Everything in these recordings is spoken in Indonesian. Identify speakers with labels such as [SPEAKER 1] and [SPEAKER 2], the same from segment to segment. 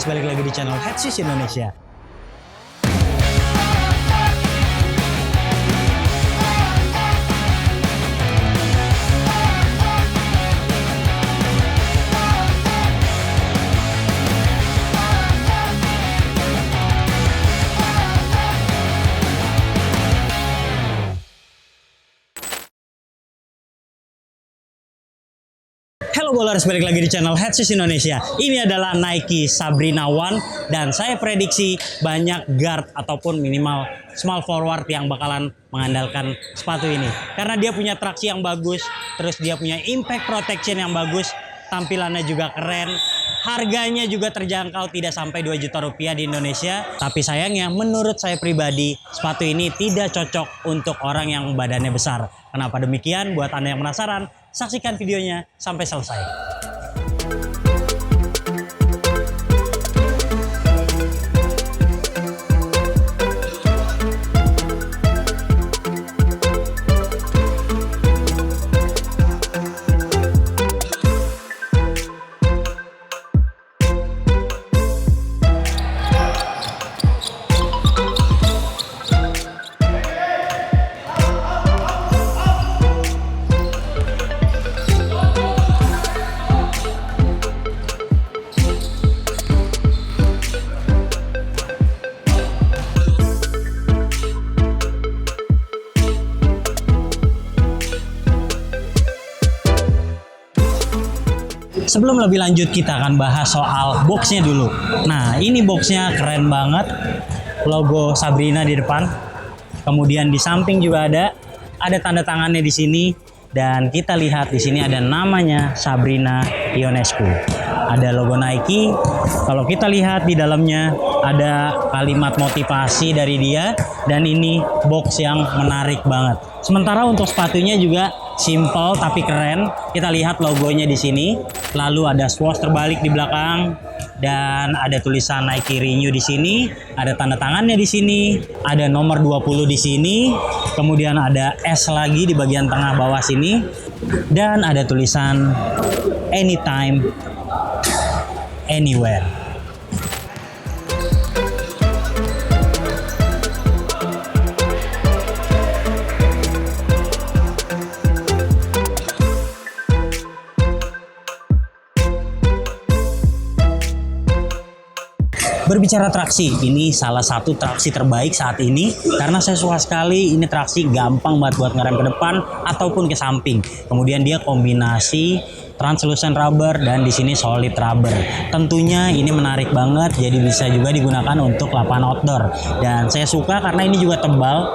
[SPEAKER 1] Ballers, balik lagi di channel Headsis Indonesia. Halo Ballers, balik lagi di channel Headsis Indonesia. Ini adalah Nike Sabrina One dan saya prediksi banyak guard ataupun minimal small forward yang bakalan mengandalkan sepatu ini. Karena dia punya traksi yang bagus, terus dia punya impact protection yang bagus, tampilannya juga keren, harganya juga terjangkau, tidak sampai 2 juta rupiah di Indonesia. Tapi sayangnya menurut saya pribadi, sepatu ini tidak cocok untuk orang yang badannya besar. Kenapa demikian? Buat Anda yang penasaran, saksikan videonya sampai selesai. Sebelum lebih lanjut, kita akan bahas soal boxnya dulu. Nah, ini boxnya keren banget, logo Sabrina di depan. Kemudian di samping juga ada tanda tangannya di sini, dan kita lihat di sini ada namanya Sabrina Ionescu. Ada logo Nike. Kalau kita lihat di dalamnya ada kalimat motivasi dari dia, dan ini box yang menarik banget. Sementara untuk sepatunya juga simple tapi keren. Kita lihat logonya di sini. Lalu ada swoosh terbalik di belakang dan ada tulisan Nike Renew di sini. Ada tanda tangannya di sini. Ada nomor 20 di sini. Kemudian ada S lagi di bagian tengah bawah sini. Dan ada tulisan Anytime, Anywhere. Berbicara traksi, ini salah satu traksi terbaik saat ini karena saya suka sekali. Ini traksi gampang banget buat ngerem ke depan ataupun ke samping. Kemudian dia kombinasi translucent rubber dan di sini solid rubber. Tentunya ini menarik banget, jadi bisa juga digunakan untuk lapangan outdoor. Dan saya suka karena ini juga tebal.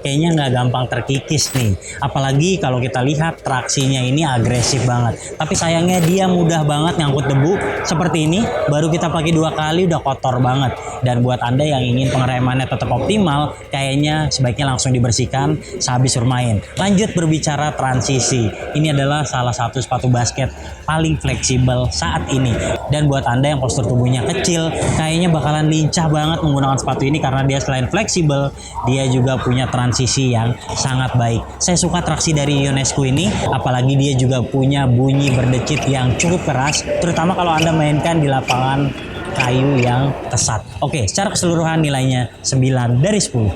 [SPEAKER 1] Kayaknya nggak gampang terkikis nih. Apalagi kalau kita lihat traksinya ini agresif banget. Tapi sayangnya dia mudah banget ngangkut debu. Seperti ini, baru kita pakai 2 kali udah kotor banget. Dan buat Anda yang ingin pengeremannya tetap optimal, kayaknya sebaiknya langsung dibersihkan sehabis bermain. Lanjut berbicara transisi. Ini adalah salah satu sepatu basket paling fleksibel saat ini. Dan buat Anda yang postur tubuhnya kecil, kayaknya bakalan lincah banget menggunakan sepatu ini karena dia selain fleksibel, dia juga punya transisi yang sangat baik. Saya suka traksi dari Ionescu ini, apalagi dia juga punya bunyi berdecit yang cukup keras, terutama kalau Anda mainkan di lapangan kayu yang kesat. Oke, secara keseluruhan nilainya 9 dari 10.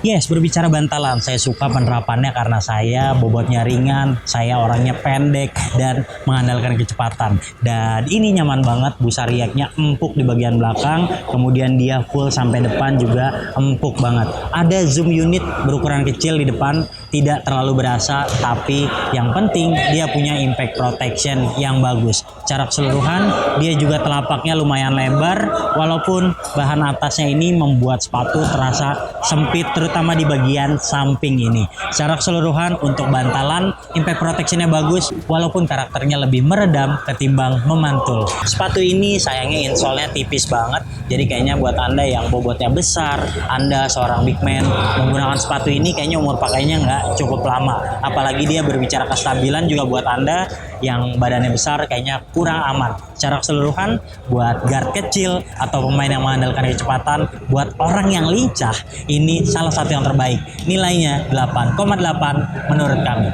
[SPEAKER 1] Yes, berbicara bantalan, saya suka penerapannya karena saya bobotnya ringan, saya orangnya pendek dan mengandalkan kecepatan. Dan ini nyaman banget, busa riaknya empuk di bagian belakang, kemudian dia full sampai depan juga empuk banget. Ada zoom unit berukuran kecil di depan, tidak terlalu berasa, tapi yang penting dia punya impact protection yang bagus. Secara keseluruhan, dia juga telapaknya lumayan lebar, walaupun bahan atasnya ini membuat sepatu terasa sempit, terutama di bagian samping ini. Secara keseluruhan untuk bantalan, impact protectionnya bagus, walaupun karakternya lebih meredam ketimbang memantul. Sepatu ini sayangnya insole-nya tipis banget, jadi kayaknya buat Anda yang bobotnya besar, Anda seorang big man, menggunakan sepatu ini kayaknya umur pakainya nggak cukup lama. Apalagi dia berbicara kestabilan juga buat Anda yang badannya besar kayaknya kurang aman. Secara keseluruhan buat guard kecil atau pemain yang mengandalkan kecepatan, buat orang yang lincah, ini salah satu yang terbaik. Nilainya 8,8 menurut kami.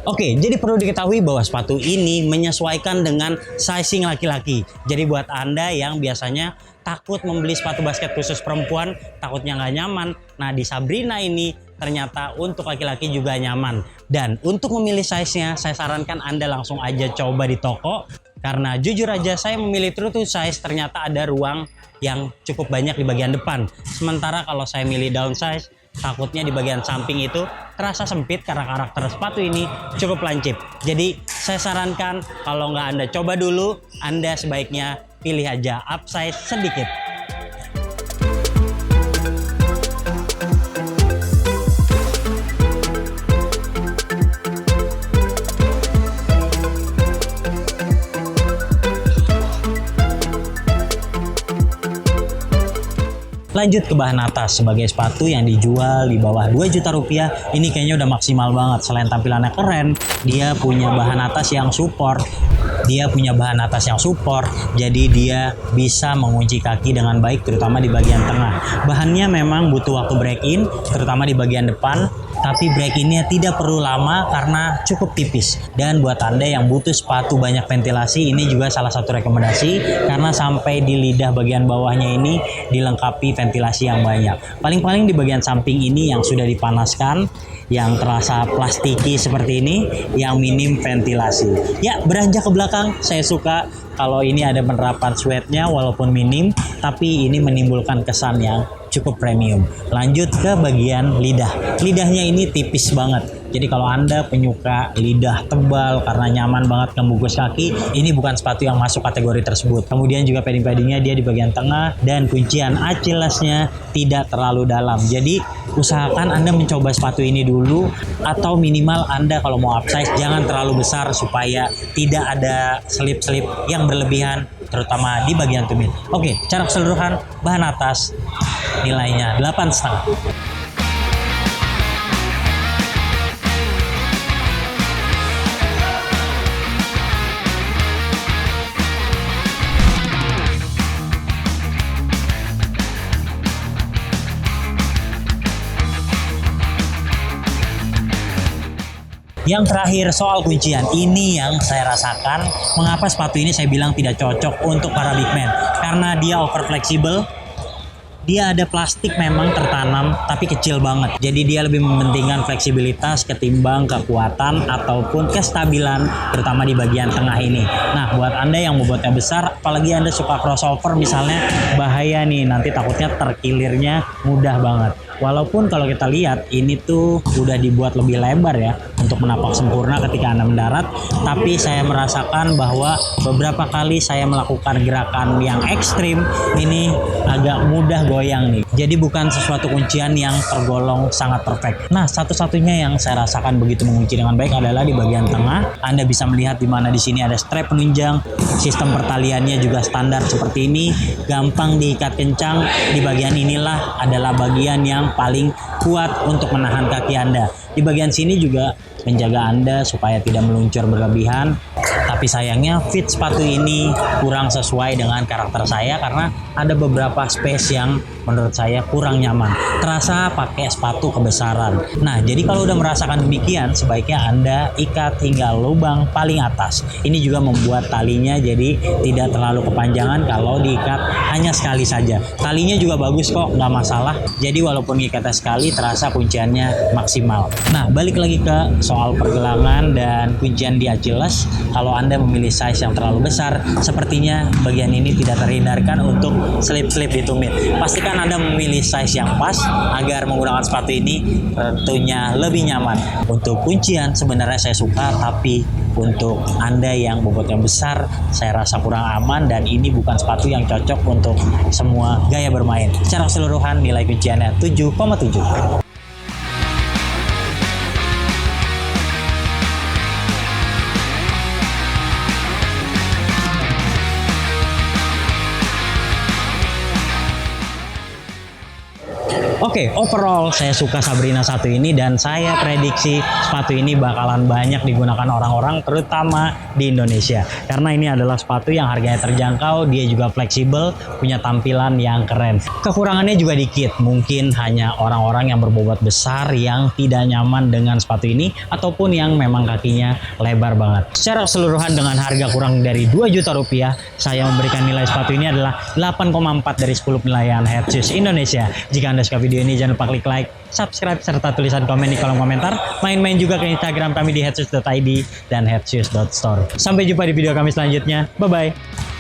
[SPEAKER 1] Oke, jadi perlu diketahui bahwa sepatu ini menyesuaikan dengan sizing laki-laki. Jadi buat Anda yang biasanya takut membeli sepatu basket khusus perempuan, takutnya nggak nyaman. Nah, di Sabrina ini ternyata untuk laki-laki juga nyaman. Dan untuk memilih size-nya, saya sarankan Anda langsung aja coba di toko. Karena jujur aja saya memilih true to size, ternyata ada ruang yang cukup banyak di bagian depan. Sementara kalau saya milih downsize, takutnya di bagian samping itu terasa sempit karena karakter sepatu ini cukup lancip. Jadi saya sarankan kalau nggak Anda coba dulu, Anda sebaiknya pilih aja upsize sedikit. Lanjut ke bahan atas, sebagai sepatu yang dijual di bawah 2 juta rupiah, ini kayaknya udah maksimal banget. Selain tampilannya keren, dia punya bahan atas yang support. Jadi dia bisa mengunci kaki dengan baik, terutama di bagian tengah. Bahannya memang butuh waktu break in, terutama di bagian depan. Tapi break in-nya tidak perlu lama karena cukup tipis. Dan buat Anda yang butuh sepatu banyak ventilasi, ini juga salah satu rekomendasi karena sampai di lidah bagian bawahnya ini dilengkapi ventilasi yang banyak. Paling-paling di bagian samping ini yang sudah dipanaskan, yang terasa plastiki seperti ini, yang minim ventilasi. Ya, beranjak ke belakang, saya suka kalau ini ada penerapan sweatnya walaupun minim, tapi ini menimbulkan kesan yang cukup premium. Lanjut ke bagian lidah. Lidahnya ini tipis banget. Jadi kalau Anda penyuka lidah tebal karena nyaman banget membungkus kaki, ini bukan sepatu yang masuk kategori tersebut. Kemudian juga padding-paddingnya dia di bagian tengah dan kuncian Achillesnya tidak terlalu dalam. Jadi usahakan Anda mencoba sepatu ini dulu, atau minimal Anda kalau mau upsize jangan terlalu besar supaya tidak ada selip-selip yang berlebihan, terutama di bagian tumit. Oke, cara keseluruhan bahan atas nilainya 8,5. Yang terakhir soal kuncian, ini yang saya rasakan mengapa sepatu ini saya bilang tidak cocok untuk para big man, karena dia over fleksibel. Dia ada plastik memang tertanam tapi kecil banget. Jadi dia lebih mementingkan fleksibilitas ketimbang kekuatan ataupun kestabilan, terutama di bagian tengah ini. Nah, buat Anda yang bobotnya besar, apalagi Anda suka crossover misalnya, bahaya nih, nanti takutnya terkilirnya mudah banget. Walaupun kalau kita lihat ini tuh udah dibuat lebih lebar ya untuk menapak sempurna ketika Anda mendarat, tapi saya merasakan bahwa beberapa kali saya melakukan gerakan yang ekstrim ini agak mudah goyang nih. Jadi bukan sesuatu kuncian yang tergolong sangat perfect. Nah, satu-satunya yang saya rasakan begitu mengunci dengan baik adalah di bagian tengah. Anda bisa melihat di mana di sini ada strap penunjang, sistem pertaliannya juga standar seperti ini, gampang diikat kencang. Di bagian inilah adalah bagian yang paling kuat untuk menahan kaki Anda. Di bagian sini juga menjaga Anda supaya tidak meluncur berlebihan. Tapi sayangnya fit sepatu ini kurang sesuai dengan karakter saya karena ada beberapa space yang menurut saya kurang nyaman. Terasa pakai sepatu kebesaran. Nah, jadi kalau udah merasakan demikian, sebaiknya Anda ikat hingga lubang paling atas. Ini juga membuat talinya jadi tidak terlalu kepanjangan kalau diikat hanya sekali saja. Talinya juga bagus kok, nggak masalah. Jadi walaupun ikatnya sekali, terasa kunciannya maksimal. Nah, balik lagi ke soal pergelangan dan kuncian di Achilles. Kalau Anda memilih size yang terlalu besar, sepertinya bagian ini tidak terhindarkan untuk slip-slip di tumit. Pastikan Anda memilih size yang pas agar menggunakan sepatu ini tentunya lebih nyaman. Untuk kuncian sebenarnya saya suka, tapi untuk Anda yang bobotnya besar, saya rasa kurang aman dan ini bukan sepatu yang cocok untuk semua gaya bermain. Secara keseluruhan nilai kunciannya 7,7. Oke, overall saya suka Sabrina 1 ini dan saya prediksi sepatu ini bakalan banyak digunakan orang-orang terutama di Indonesia. Karena ini adalah sepatu yang harganya terjangkau, dia juga fleksibel, punya tampilan yang keren. Kekurangannya juga dikit, mungkin hanya orang-orang yang berbobot besar yang tidak nyaman dengan sepatu ini ataupun yang memang kakinya lebar banget. Secara keseluruhan dengan harga kurang dari 2 juta rupiah, saya memberikan nilai sepatu ini adalah 8,4 dari 10 penilaian Head Shoes Indonesia. Jika Anda suka video ini, jangan lupa klik like, subscribe, serta tulisan komen di kolom komentar. Main-main juga ke Instagram kami di headshoes.id dan headshoes.store. Sampai jumpa di video kami selanjutnya. Bye-bye.